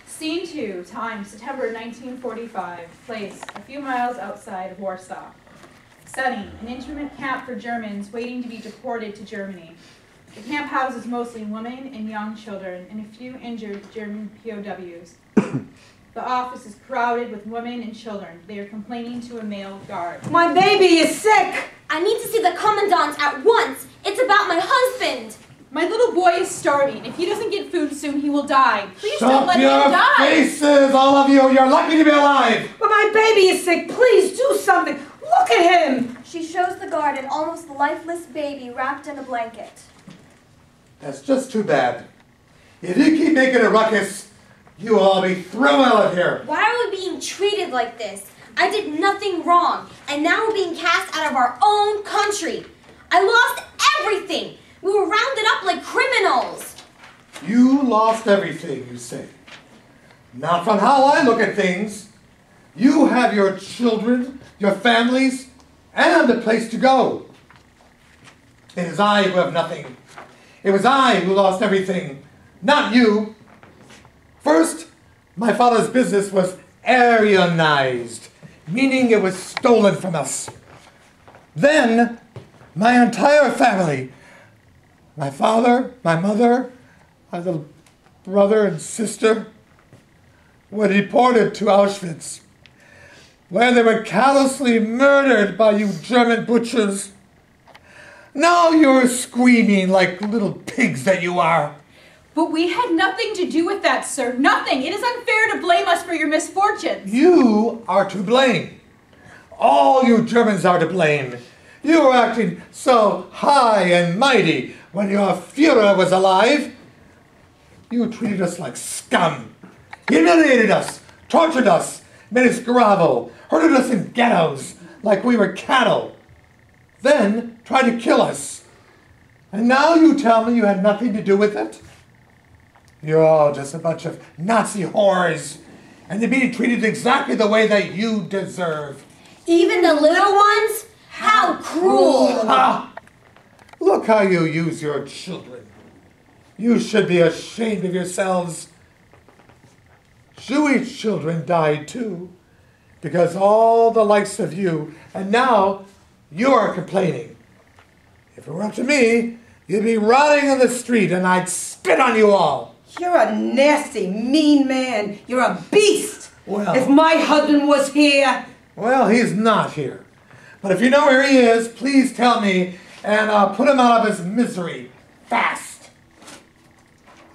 Scene 2, time September 1945, place a few miles outside of Warsaw. Setting, an internment camp for Germans waiting to be deported to Germany. The camp houses mostly women and young children and a few injured German POWs. The office is crowded with women and children. They are complaining to a male guard. My baby is sick! I need to see the commandant at once. It's about my husband. My little boy is starving. If he doesn't get food soon, he will die. Please don't let him die. Shut your faces, all of you. You're lucky to be alive. But my baby is sick. Please do something. Look at him. She shows the guard an almost lifeless baby wrapped in a blanket. That's just too bad. If you keep making a ruckus, you will all be thrown out of here. Why are we being treated like this? I did nothing wrong, and now we're being cast out of our own country. I lost everything. We were rounded up like criminals. You lost everything, you say. Not from how I look at things. You have your children, your families, and a place to go. It is I who have nothing. It was I who lost everything, not you. First, my father's business was Aryanized, meaning it was stolen from us. Then, my entire family, my father, my mother, my little brother and sister, were deported to Auschwitz, where they were callously murdered by you German butchers. Now you're screaming like little pigs that you are. But we had nothing to do with that, sir. Nothing. It is unfair to blame us for your misfortunes. You are to blame. All you Germans are to blame. You were acting so high and mighty when your Führer was alive. You treated us like scum. Humiliated us, tortured us, made us grovel, herded us in ghettos like we were cattle. Then tried to kill us. And now you tell me you had nothing to do with it? You're all just a bunch of Nazi whores, and they're being treated exactly the way that you deserve. Even the little ones? How cruel! Ha! Look how you use your children. You should be ashamed of yourselves. Jewish children died too, because all the likes of you, and now you're complaining. If it were up to me, you'd be rotting on the street and I'd spit on you all. You're a nasty, mean man. You're a beast. Well, if my husband was here... Well, he's not here. But if you know where he is, please tell me, and I'll put him out of his misery fast.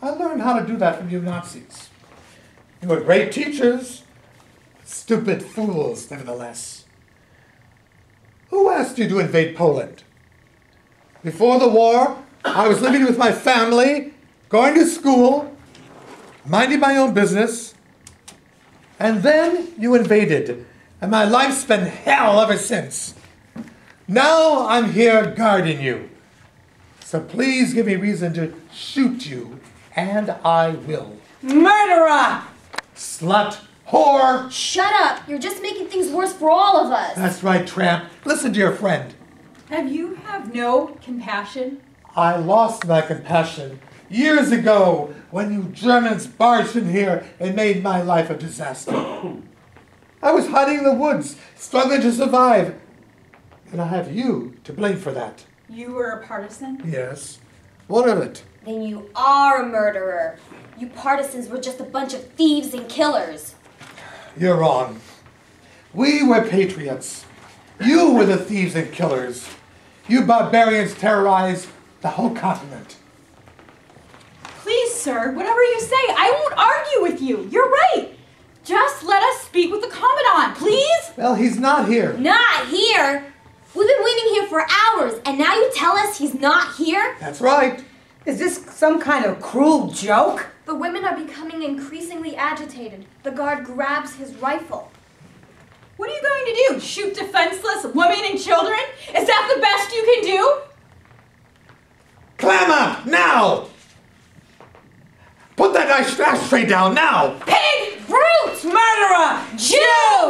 I learned how to do that from you Nazis. You were great teachers, stupid fools, nevertheless. Who asked you to invade Poland? Before the war, I was living with my family, going to school, minding my own business, and then you invaded, and my life's been hell ever since. Now I'm here guarding you. So please give me reason to shoot you, and I will. Murderer! Slut! Whore! Shut up! You're just making things worse for all of us. That's right, tramp. Listen to your friend. Have you no compassion? I lost my compassion years ago when you Germans barged in here and made my life a disaster. I was hiding in the woods, struggling to survive. And I have you to blame for that. You were a partisan? Yes. What of it? Then you are a murderer. You partisans were just a bunch of thieves and killers. You're wrong. We were patriots. You were the thieves and killers. You barbarians terrorized the whole continent. Please, sir, whatever you say, I won't argue with you. You're right. Just let us speak with the Commandant, please. Well, he's not here. Not here? We've been waiting here for hours, and now you tell us he's not here? That's right. Is this some kind of cruel joke? The women are becoming increasingly agitated. The guard grabs his rifle. What are you going to do? Shoot defenseless women and children? Is that the best you can do? Clam up, now! Put that ashtray down, now! Pig! Brute! Murderer! Jew!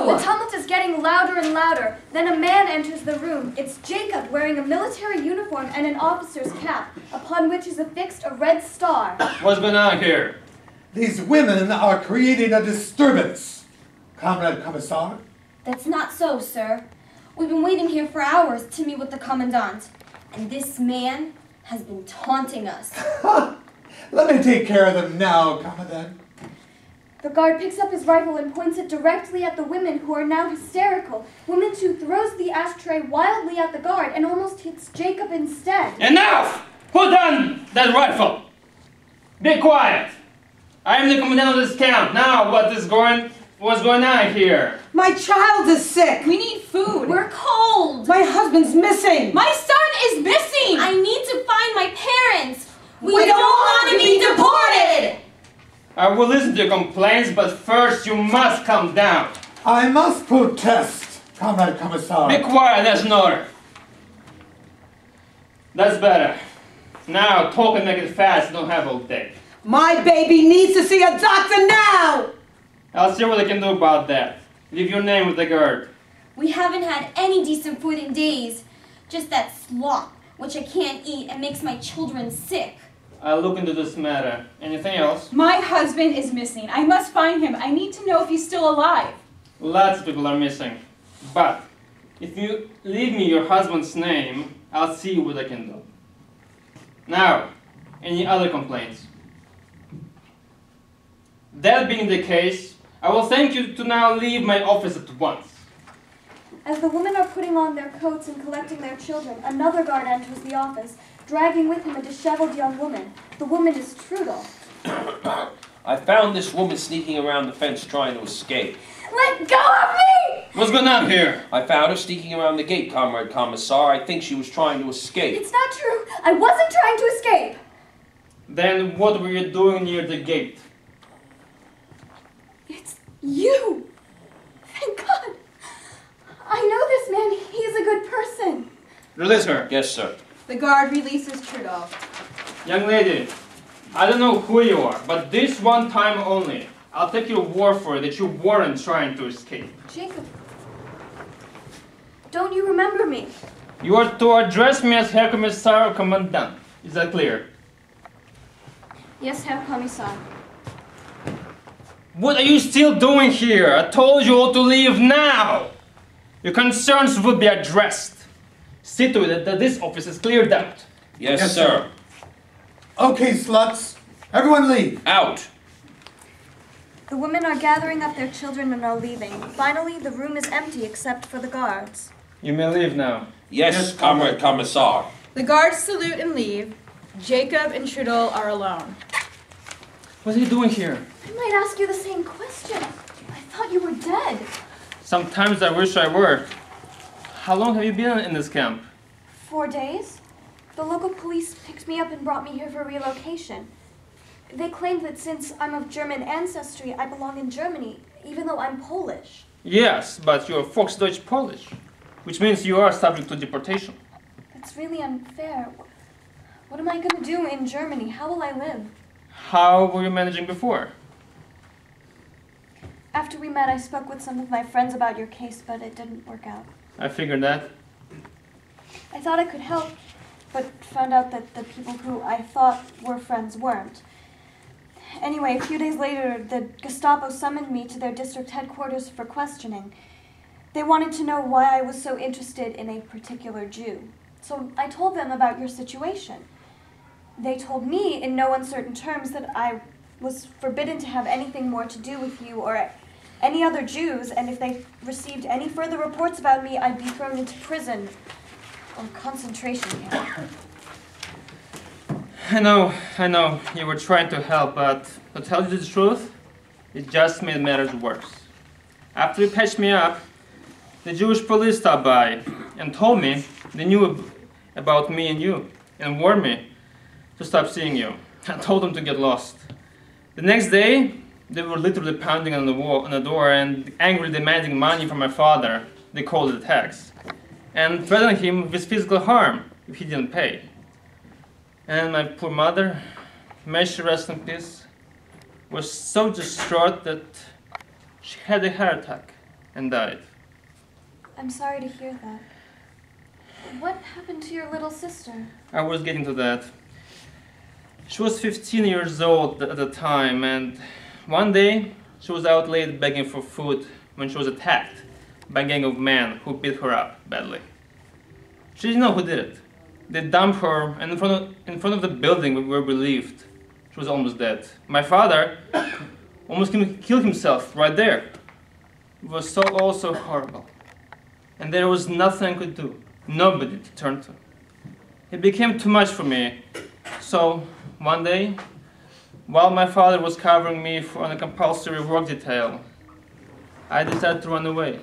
The tumult is getting louder and louder. Then a man enters the room. It's Jacob, wearing a military uniform and an officer's cap, upon which is affixed a red star. What's going on here? These women are creating a disturbance, Comrade Commissar. That's not so, sir. We've been waiting here for hours to meet with the commandant, and this man has been taunting us. Let me take care of them now, Commandant. The guard picks up his rifle and points it directly at the women, who are now hysterical. Woman 2 throws the ashtray wildly at the guard and almost hits Jacob instead. Enough! Put down that rifle! Be quiet! I am the commandant of this camp. Now, what's going on here? My child is sick. We need food. We're cold! My husband's missing. My son is missing! I need to find my parents! We don't don't want want to to be be deported! I will listen to your complaints, but first you must come down. I must protest, Comrade Commissar. Be quiet, that's an order. That's better. Now, talk and make it fast. Don't have all day. My baby needs to see a doctor now. I'll see what I can do about that. Leave your name with the guard. We haven't had any decent food in days. Just that slop, which I can't eat and makes my children sick. I'll look into this matter. Anything else? My husband is missing. I must find him. I need to know if he's still alive. Lots of people are missing. But if you leave me your husband's name, I'll see what I can do. Now, any other complaints? That being the case, I will thank you to now leave my office at once. As the women are putting on their coats and collecting their children, another guard enters the office, dragging with him a disheveled young woman. The woman is Trudel. I found this woman sneaking around the fence trying to escape. Let go of me! What's going on here? I found her sneaking around the gate, Comrade Commissar. I think she was trying to escape. It's not true. I wasn't trying to escape. Then what were you doing near the gate? It's you. Thank God. I know this man. He's a good person. Release her. Yes, sir. The guard releases Trudeau. Young lady, I don't know who you are, but this one time only, I'll take your word for it that you weren't trying to escape. Jacob, don't you remember me? You are to address me as Herr Kommissar or Commandant. Is that clear? Yes, Herr Kommissar. What are you still doing here? I told you all to leave now. Your concerns would be addressed. See to it that this office is cleared out. Yes, sir. Okay, sluts. Everyone leave. Out. The women are gathering up their children and are leaving. Finally, the room is empty except for the guards. You may leave now. Yes, Comrade Commissar. The guards salute and leave. Jacob and Trudeau are alone. What are you doing here? I might ask you the same question. I thought you were dead. Sometimes I wish I were. How long have you been in this camp? 4 days? The local police picked me up and brought me here for relocation. They claimed that since I'm of German ancestry, I belong in Germany, even though I'm Polish. Yes, but you're Volksdeutsch Polish, which means you are subject to deportation. That's really unfair. What am I going to do in Germany? How will I live? How were you managing before? After we met, I spoke with some of my friends about your case, but it didn't work out. I figured that. I thought I could help, but found out that the people who I thought were friends weren't. Anyway, a few days later, the Gestapo summoned me to their district headquarters for questioning. They wanted to know why I was so interested in a particular Jew. So I told them about your situation. They told me in no uncertain terms that I was forbidden to have anything more to do with you or any other Jews, and if they received any further reports about me, I'd be thrown into prison or concentration camp. I know, you were trying to help, but to tell you the truth, it just made matters worse. After you patched me up, the Jewish police stopped by and told me they knew about me and you, and warned me to stop seeing you. I told them to get lost. The next day, they were literally pounding on the door and angrily demanding money from my father. They called it a tax, and threatening him with physical harm if he didn't pay. And my poor mother, may she rest in peace, was so distraught that she had a heart attack and died. I'm sorry to hear that. What happened to your little sister? I was getting to that. She was 15 years old at the time, and one day she was out late begging for food when she was attacked by a gang of men who beat her up badly. She didn't know who did it. They dumped her in front of the building where we lived. She was almost dead. My father almost killed himself right there. It was all so horrible. And there was nothing I could do, nobody to turn to. It became too much for me. So one day, while my father was covering me on a compulsory work detail, I decided to run away,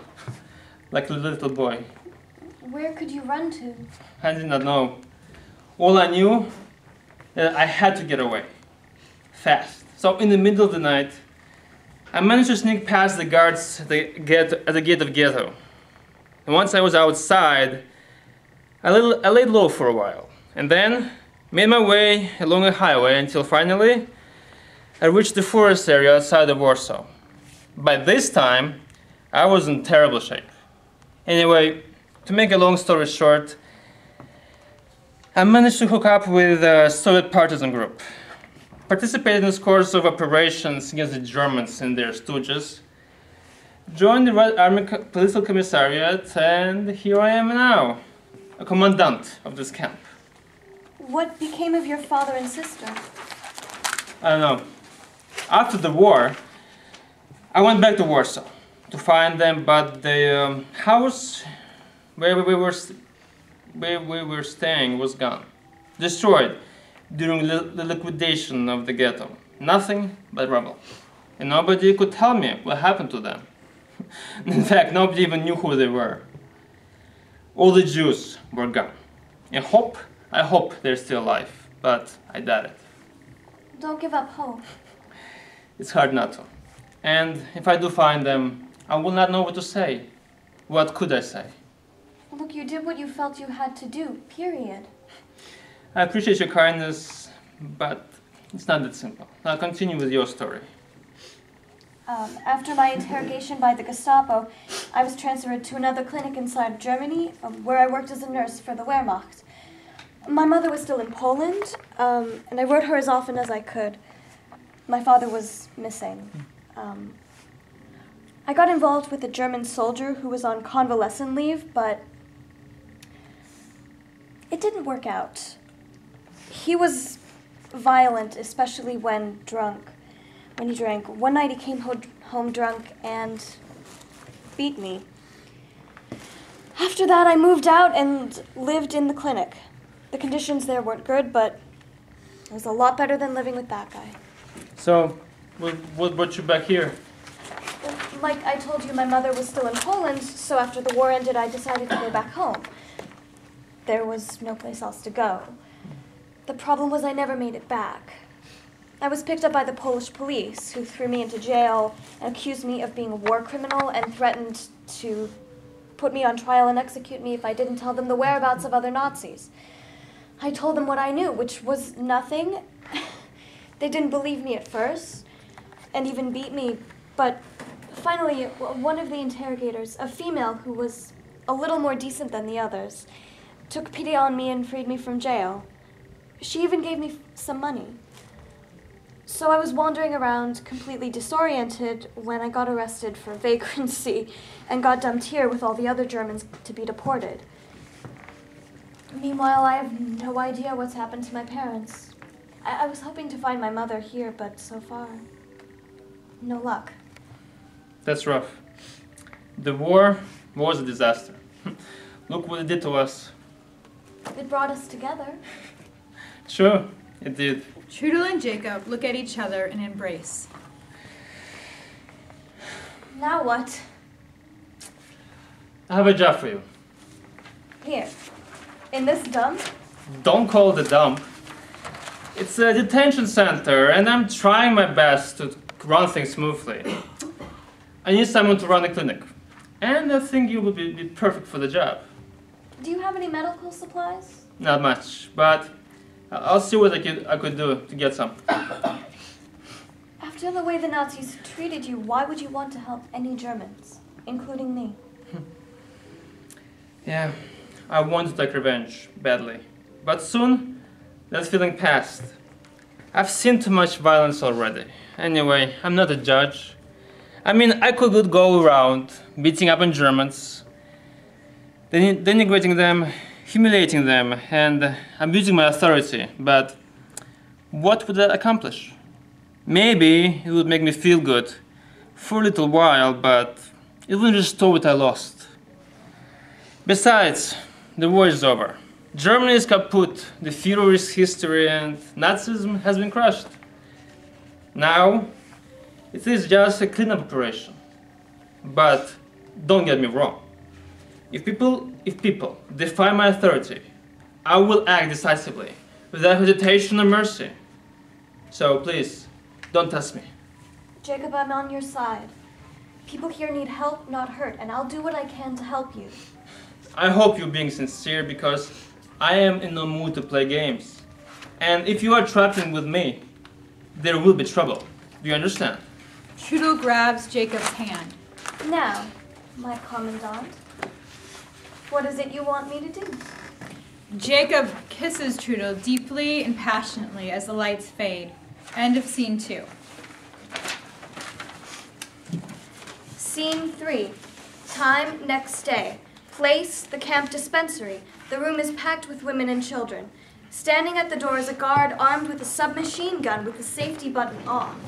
like a little boy. Where could you run to? I did not know. All I knew, that I had to get away, fast. So in the middle of the night, I managed to sneak past the guards at the gate of ghetto. And once I was outside, I laid low for a while, and then made my way along a highway until finally I reached the forest area outside of Warsaw. By this time, I was in terrible shape. Anyway, to make a long story short, I managed to hook up with a Soviet partisan group, participated in a course of operations against the Germans and their stooges, joined the Red Army Political Commissariat, and here I am now, a commandant of this camp. What became of your father and sister? I don't know. After the war, I went back to Warsaw to find them, but the house where we were staying was gone, destroyed during the liquidation of the ghetto. Nothing but rubble. And nobody could tell me what happened to them. In fact, nobody even knew who they were. All the Jews were gone. I hope they're still alive, but I doubt it. Don't give up hope. It's hard not to. And if I do find them, I will not know what to say. What could I say? Look, you did what you felt you had to do, period. I appreciate your kindness, but it's not that simple. Now continue with your story. After my interrogation by the Gestapo, I was transferred to another clinic inside Germany, where I worked as a nurse for the Wehrmacht. My mother was still in Poland, and I wrote her as often as I could. My father was missing. I got involved with a German soldier who was on convalescent leave, but it didn't work out. He was violent, especially when he drank. One night he came home drunk and beat me. After that, I moved out and lived in the clinic. The conditions there weren't good, but it was a lot better than living with that guy. So, what brought you back here? Like I told you, my mother was still in Poland, so after the war ended, I decided to go back home. There was no place else to go. The problem was I never made it back. I was picked up by the Polish police, who threw me into jail and accused me of being a war criminal and threatened to put me on trial and execute me if I didn't tell them the whereabouts of other Nazis. I told them what I knew, which was nothing. They didn't believe me at first, and even beat me, but finally, one of the interrogators, a female who was a little more decent than the others, took pity on me and freed me from jail. She even gave me some money. So I was wandering around, completely disoriented, when I got arrested for vagrancy and got dumped here with all the other Germans to be deported. Meanwhile, I have no idea what's happened to my parents. I was hoping to find my mother here, but so far, no luck. That's rough. The war was a disaster. Look what it did to us. It brought us together. Sure, it did. Trudel and Jacob look at each other and embrace. Now what? I have a job for you. Here. In this dump? Don't call it a dump. It's a detention center, and I'm trying my best to run things smoothly. I need someone to run the clinic, and I think you will be perfect for the job. Do you have any medical supplies? Not much, but I'll see what I could do to get some. After the way the Nazis treated you, why would you want to help any Germans, including me? Yeah, I want to take revenge badly, but soon that feeling passed. I've seen too much violence already. Anyway, I'm not a judge. I mean, I could go around beating up on Germans, denigrating them, humiliating them, and abusing my authority, but what would that accomplish? Maybe it would make me feel good for a little while, but it wouldn't restore what I lost. Besides, the war is over. Germany is kaput, the Führer is history, and Nazism has been crushed. Now, it is just a cleanup operation. But don't get me wrong. If people defy my authority, I will act decisively, without hesitation or mercy. So please, don't test me. Jacob, I'm on your side. People here need help, not hurt, and I'll do what I can to help you. I hope you're being sincere, because I am in no mood to play games. And if you are trifling with me, there will be trouble. Do you understand? Trudeau grabs Jacob's hand. Now, my commandant, what is it you want me to do? Jacob kisses Trudeau deeply and passionately as the lights fade. End of scene 2. Scene 3. Time, next day. Place, the camp dispensary. The room is packed with women and children. Standing at the door is a guard armed with a submachine gun with the safety button on.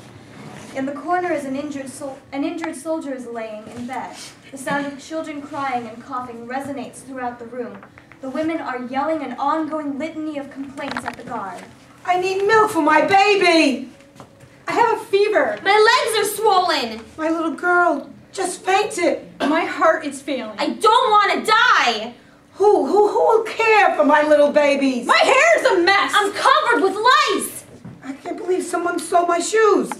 In the corner is an injured soldier is laying in bed. The sound of children crying and coughing resonates throughout the room. The women are yelling an ongoing litany of complaints at the guard. I need milk for my baby. I have a fever. My legs are swollen. My little girl just fainted. My heart is failing. I don't want to die. Who will care for my little babies? My hair's a mess. I'm covered with lice. I can't believe someone stole my shoes.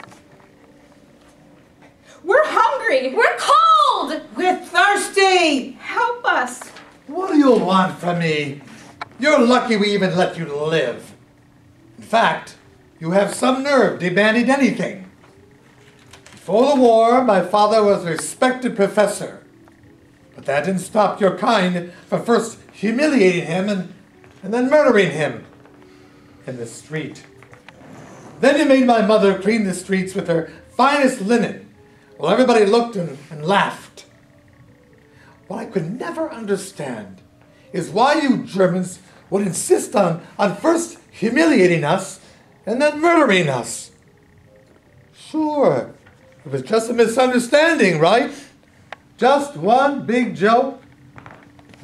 We're hungry. We're cold. We're thirsty. Help us. What do you want from me? You're lucky we even let you live. In fact, you have some nerve demanding anything. Before the war, my father was a respected professor. But that didn't stop your kind from first humiliating him and then murdering him in the street. Then you made my mother clean the streets with her finest linen while everybody looked and laughed. What I could never understand is why you Germans would insist on first humiliating us and then murdering us. Sure, it was just a misunderstanding, right? Just one big joke?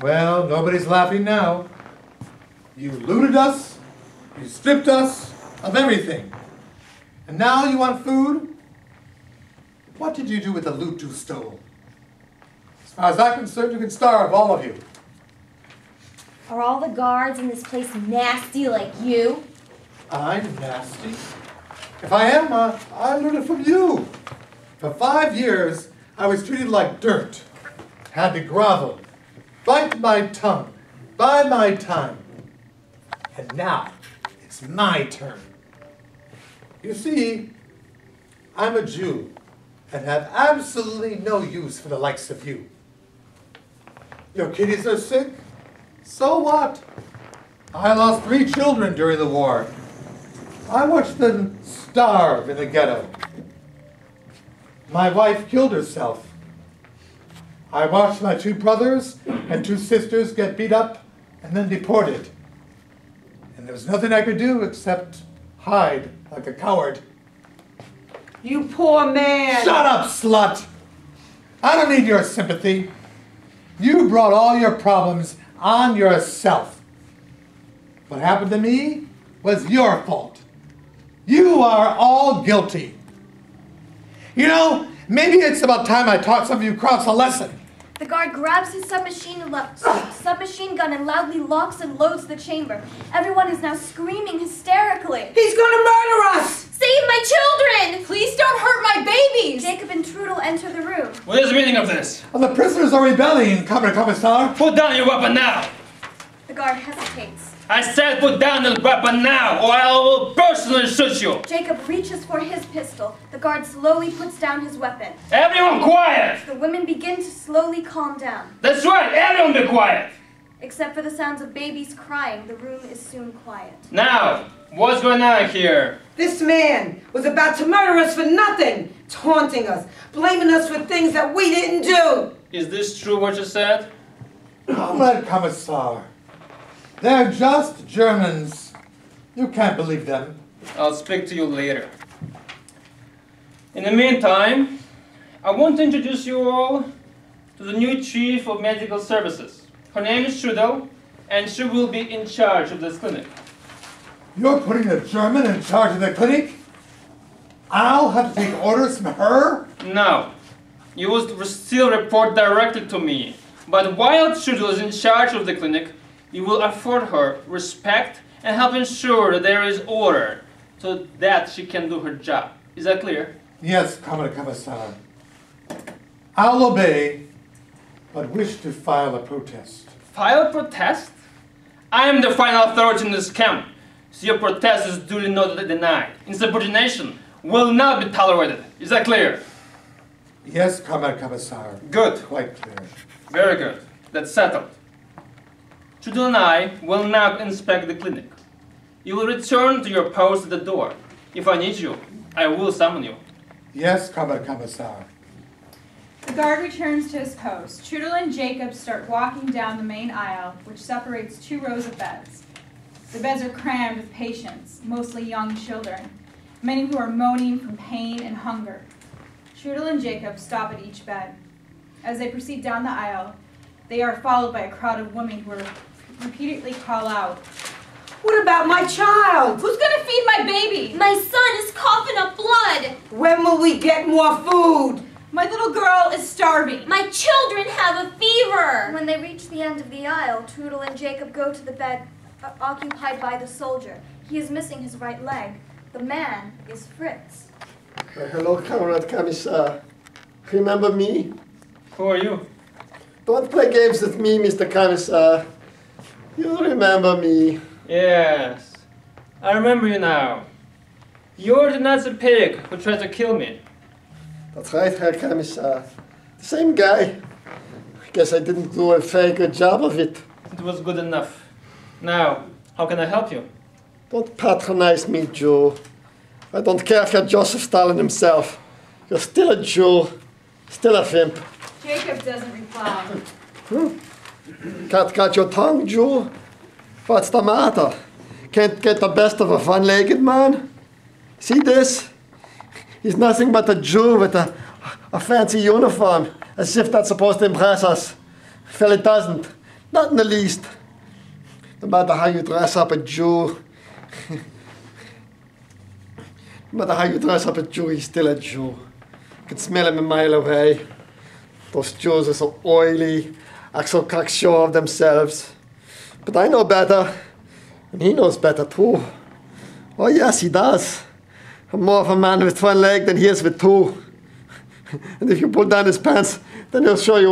Well, nobody's laughing now. You looted us, you stripped us of everything. And now you want food? What did you do with the loot you stole? As far as I'm concerned, you can starve, all of you. Are all the guards in this place nasty like you? I'm nasty. If I am, I learned it from you. For 5 years, I was treated like dirt. Had to grovel, bite my tongue, bide my time. And now, it's my turn. You see, I'm a Jew and have absolutely no use for the likes of you. Your kiddies are sick? So what? I lost 3 children during the war. I watched them starve in the ghetto. My wife killed herself. I watched my 2 brothers and 2 sisters get beat up and then deported. And there was nothing I could do except hide like a coward. You poor man. Shut up, slut! I don't need your sympathy. You brought all your problems on yourself. What happened to me was your fault. You are all guilty. You know, maybe it's about time I taught some of you crowds a lesson. The guard grabs his submachine gun and loudly locks and loads the chamber. Everyone is now screaming hysterically. He's gonna murder us. Save my children! Please don't hurt my babies. Jacob and Trudeau enter the room. What is the meaning of this? Well, the prisoners are rebelling, Commissar. Put down your weapon now! The guard hesitates. I said put down the weapon now, or I will personally shoot you! Jacob reaches for his pistol. The guard slowly puts down his weapon. Everyone quiet! The women begin to slowly calm down. That's right, everyone be quiet! Except for the sounds of babies crying, the room is soon quiet. Now, What's going on here? This man was about to murder us for nothing, taunting us, blaming us for things that we didn't do. Is this true what you said? Comrade Commissar, they're just Germans. You can't believe them. I'll speak to you later. In the meantime, I want to introduce you all to the new Chief of Medical Services. Her name is Strudel, and she will be in charge of this clinic. You're putting a German in charge of the clinic? I'll have to take orders from her? No. You will still report directly to me. But while Strudel is in charge of the clinic, you will afford her respect and help ensure that there is order so that she can do her job. Is that clear? Yes, Comrade Commissar. I'll obey, but wish to file a protest. File a protest? I am the final authority in this camp, so your protest is duly noted and denied. Insubordination will not be tolerated. Is that clear? Yes, Comrade Commissar. Good. Quite clear. Very good. That's settled. Strudel and I will now inspect the clinic. You will return to your post at the door. If I need you, I will summon you. Yes, Comrade Commissar. The guard returns to his post. Strudel and Jacob start walking down the main aisle, which separates 2 rows of beds. The beds are crammed with patients, mostly young children, many who are moaning from pain and hunger. Strudel and Jacob stop at each bed. As they proceed down the aisle, they are followed by a crowd of women who repeatedly call out, What about my child? "Who's going to feed my baby? My son is coughing up blood. When will we get more food? My little girl is starving." My children have a fever. When they reach the end of the aisle, Trudel and Jacob go to the bed occupied by the soldier. He is missing his right leg. The man is Fritz. Hello, Comrade Commissar. Remember me? Who are you? Don't play games with me, Mr. Commissar. You remember me. Yes. I remember you now. You're the Nazi pig who tried to kill me. That's right, Herr Commissar. The same guy. I guess I didn't do a very good job of it. It was good enough. Now, how can I help you? Don't patronize me, Jew. I don't care if you're Joseph Stalin himself. You're still a Jew. Still a vimp. Jacob doesn't reply. Can't cut your tongue, Jew? What's the matter? Can't get the best of a one-legged man? See this? He's nothing but a Jew with a fancy uniform, as if that's supposed to impress us. Well, it doesn't. Not in the least. No matter how you dress up a Jew, no matter how you dress up a Jew, he's still a Jew. You can smell him a mile away. Those Jews are so oily, act so cocksure of themselves. But I know better, and he knows better too. Oh yes, he does. I'm more of a man with one leg than he is with 2. And if you pull down his pants, then he'll show you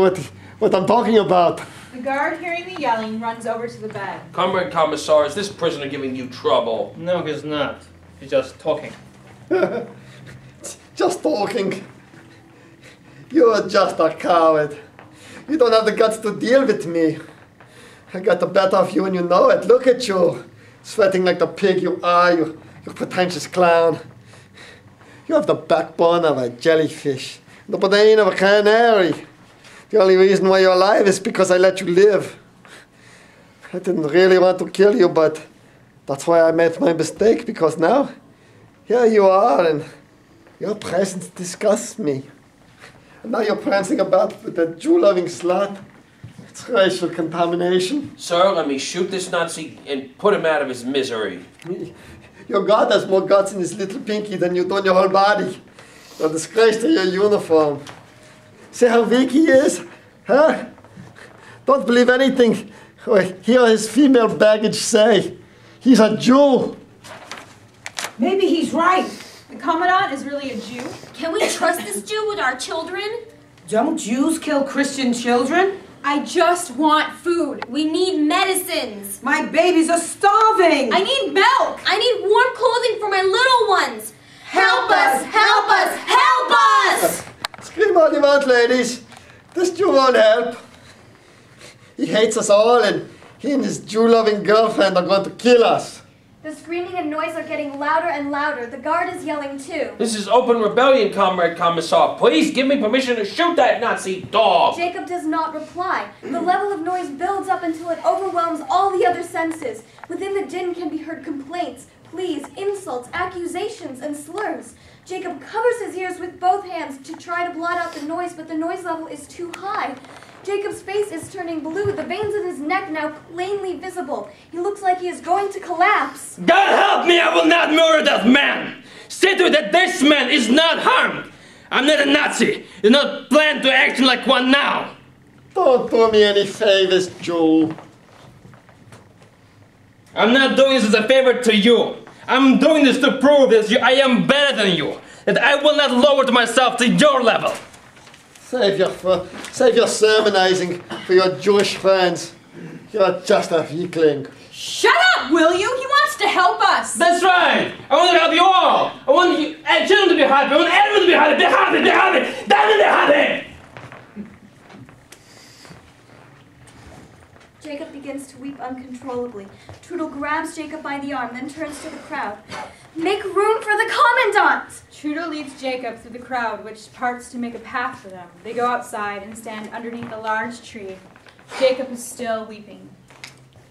what I'm talking about. The guard, hearing the yelling, runs over to the bed. Comrade Commissar, is this prisoner giving you trouble? No, he's not. He's just talking. Just talking. You're just a coward. You don't have the guts to deal with me. I got the better of you and you know it. Look at you. Sweating like the pig you are, you pretentious clown. You have the backbone of a jellyfish, the brain of a canary. The only reason why you're alive is because I let you live. I didn't really want to kill you, but that's why I made my mistake, because now, here you are, and your presence disgusts me. And now you're prancing about with that Jew-loving slut. It's racial contamination. Sir, let me shoot this Nazi and put him out of his misery. Your God has more guts in his little pinky than you do in your whole body. You're a disgrace to your uniform. See how weak he is? Huh? Don't believe anything or hear his female baggage say. He's a Jew. Maybe he's right. The commandant is really a Jew. Can we trust this Jew with our children? Don't Jews kill Christian children? I just want food. We need medicines. My babies are starving. I need milk. I need warm clothing for my little ones. Help us! Help us! Help us! Scream all you want, ladies. This Jew won't help. He hates us all, and he and his Jew-loving girlfriend are going to kill us. The screaming and noise are getting louder and louder. The guard is yelling too. This is open rebellion, Comrade Commissar. Please give me permission to shoot that Nazi dog. Jacob does not reply. The level of noise builds up until it overwhelms all the other senses. Within the din can be heard complaints, pleas, insults, accusations, and slurs. Jacob covers his ears with both hands to try to blot out the noise, but the noise level is too high. Jacob's face is turning blue, the veins in his neck now plainly visible. He looks like he is going to collapse. God help me, I will not murder that man! See to it that this man is not harmed! I'm not a Nazi! Do not plan to act like one now! Don't do me any favors, Joe. I'm not doing this as a favor to you. I'm doing this to prove that I am better than you. That I will not lower myself to your level. Save your sermonizing for your Jewish friends. You're just a weakling. Shut up, will you? He wants to help us. That's right. I want to help you all. I want you children to be happy. I want everyone to be happy. Be happy. Be happy. Damn it, be happy. Jacob begins to weep uncontrollably. Trudel grabs Jacob by the arm, then turns to the crowd. Make room for the commandant! Trudel leads Jacob through the crowd, which parts to make a path for them. They go outside and stand underneath a large tree. Jacob is still weeping.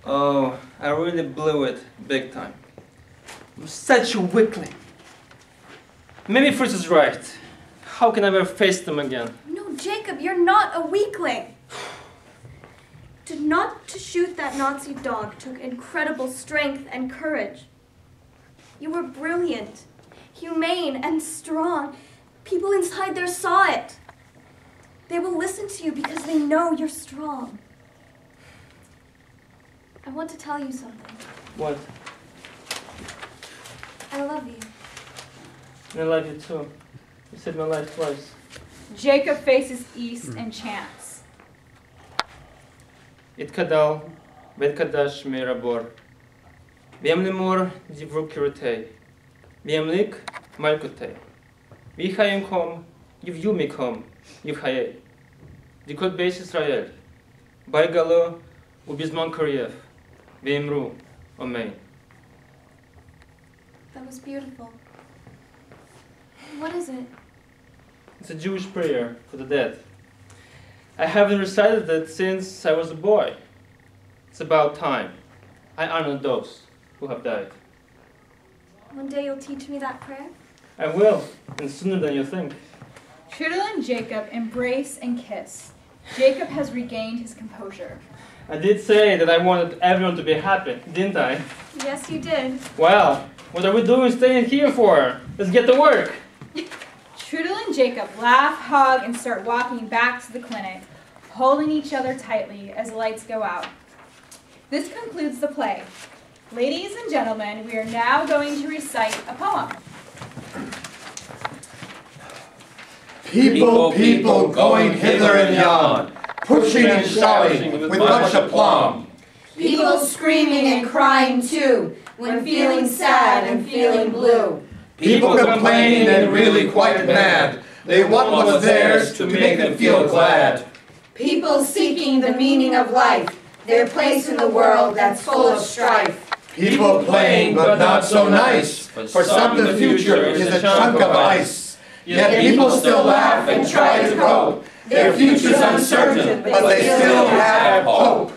Oh, I really blew it big time. I'm such a weakling. Maybe Fritz is right. How can I ever face them again? No, Jacob, you're not a weakling. Not to shoot that Nazi dog took incredible strength and courage. You were brilliant, humane, and strong. People inside there saw it. They will listen to you because they know you're strong. I want to tell you something. What? I love you. And I love you too. You saved my life twice. Jacob faces east and chants. Itkadal, Vedkadash Mirabor. Viemlimur Divrukirte. Viemlik Malkote. Vihayimkom, Yumikom, Yuhaye. Dikot Beis Israel. Baigalo, Ubizman Kuriev. Viemru, Amen. That was beautiful. What is it? It's a Jewish prayer for the dead. I haven't recited it since I was a boy. It's about time. I honor those who have died. One day you'll teach me that prayer? I will, and sooner than you think. Trudel and Jacob embrace and kiss. Jacob has regained his composure. I did say that I wanted everyone to be happy, didn't I? Yes, you did. Well, what are we doing staying here for? Let's get to work. Trudel and Jacob laugh, hug, and start walking back to the clinic, holding each other tightly as the lights go out. This concludes the play. Ladies and gentlemen, we are now going to recite a poem. People, people, going hither and yon, pushing and shouting with much aplomb. People screaming and crying too, when feeling sad and feeling blue. People complaining and really quite mad. They want what's theirs to make them feel glad. People seeking the meaning of life, their place in the world that's full of strife. People playing but not so nice. For some the future is a chunk of ice. Yet people still laugh and try to cope. Their future's uncertain, but they still have hope.